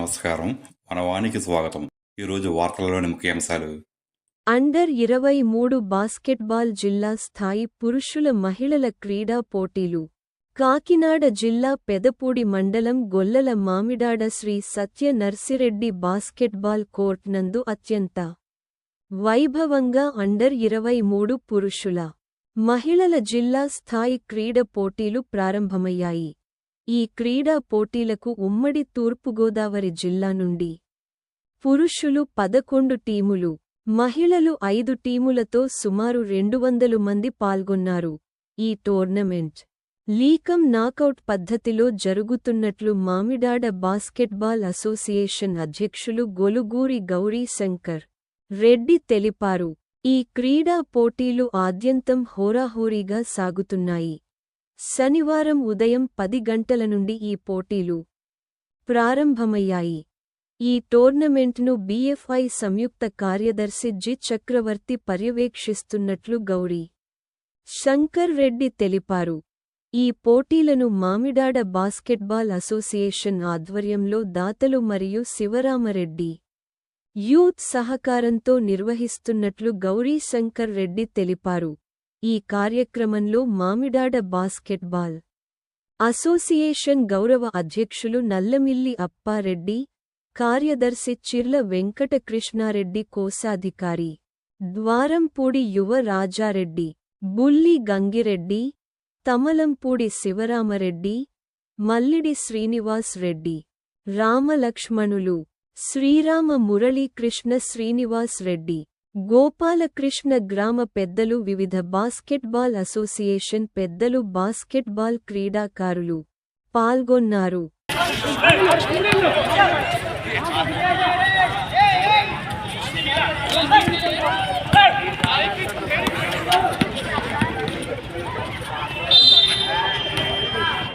నమస్కారం. మన వానికి స్వాగతం. ఈరోజు వార్తలలోని ముఖ్యాంశాలు. అండర్ 23 బాస్కెట్బాల్ జిల్లా స్థాయి పురుషుల మహిళల క్రీడా పోటీలు. కాకినాడ జిల్లా పెదపూడి మండలం గొల్లల మామిడాడ శ్రీ సత్య నర్సిరెడ్డి బాస్కెట్బాల్ కోర్ట్ నందు అత్యంత వైభవంగా అండర్ 23 పురుషుల, మహిళల జిల్లా స్థాయి క్రీడ పోటీలు ప్రారంభమయ్యాయి. ఈ క్రీడా పోటీలకు ఉమ్మడి తూర్పుగోదావరి జిల్లా నుండి పురుషులు 11 టీములు, మహిళలు 5 టీములతో సుమారు 200 మంది పాల్గొన్నారు. ఈ టోర్నమెంట్ లీకం నాకౌట్ పద్ధతిలో జరుగుతున్నట్లు మామిడాడ బాస్కెట్బాల్ అసోసియేషన్ అధ్యక్షులు గొలుగూరి గౌరీ శంకర్ రెడ్డి తెలిపారు. ఈ క్రీడా పోటీలు ఆద్యంతం హోరాహోరీగా సాగుతున్నాయి. శనివారం ఉదయం 10 గంటల నుండి ఈ పోటీలు ప్రారంభమయ్యాయి. ఈ టోర్నమెంట్ను బీఎఫ్ఐ సంయుక్త కార్యదర్శి జి చక్రవర్తి పర్యవేక్షిస్తున్నట్లు గౌరీ శంకర్ రెడ్డి తెలిపారు. ఈ పోటీలను మామిడాడ బాస్కెట్బాల్ అసోసియేషన్ ఆధ్వర్యంలో దాతలు మరియు శివరామరెడ్డి యూత్ సహకారంతో నిర్వహిస్తున్నట్లు గౌరీ శంకర్ రెడ్డి తెలిపారు. ఈ కార్యక్రమంలో మామిడాడ బాస్కెట్బాల్ అసోసియేషన్ గౌరవ అధ్యక్షులు నల్లమిల్లి అప్పారెడ్డి, కార్యదర్శి చిర్ల వెంకటకృష్ణారెడ్డి, కోశాధికారి ద్వారంపూడి యువ రాజారెడ్డి, బుల్లి గంగిరెడ్డి, తమలంపూడి శివరామరెడ్డి, మల్లిడి శ్రీనివాస్ రెడ్డి, రామలక్ష్మణులు, శ్రీరామ మురళీకృష్ణ శ్రీనివాస్ రెడ్డి, గోపాలకృష్ణ గ్రామ పెద్దలు, వివిధ బాస్కెట్బాల్ అసోసియేషన్ పెద్దలు, బాస్కెట్బాల్ క్రీడాకారులు పాల్గొన్నారు.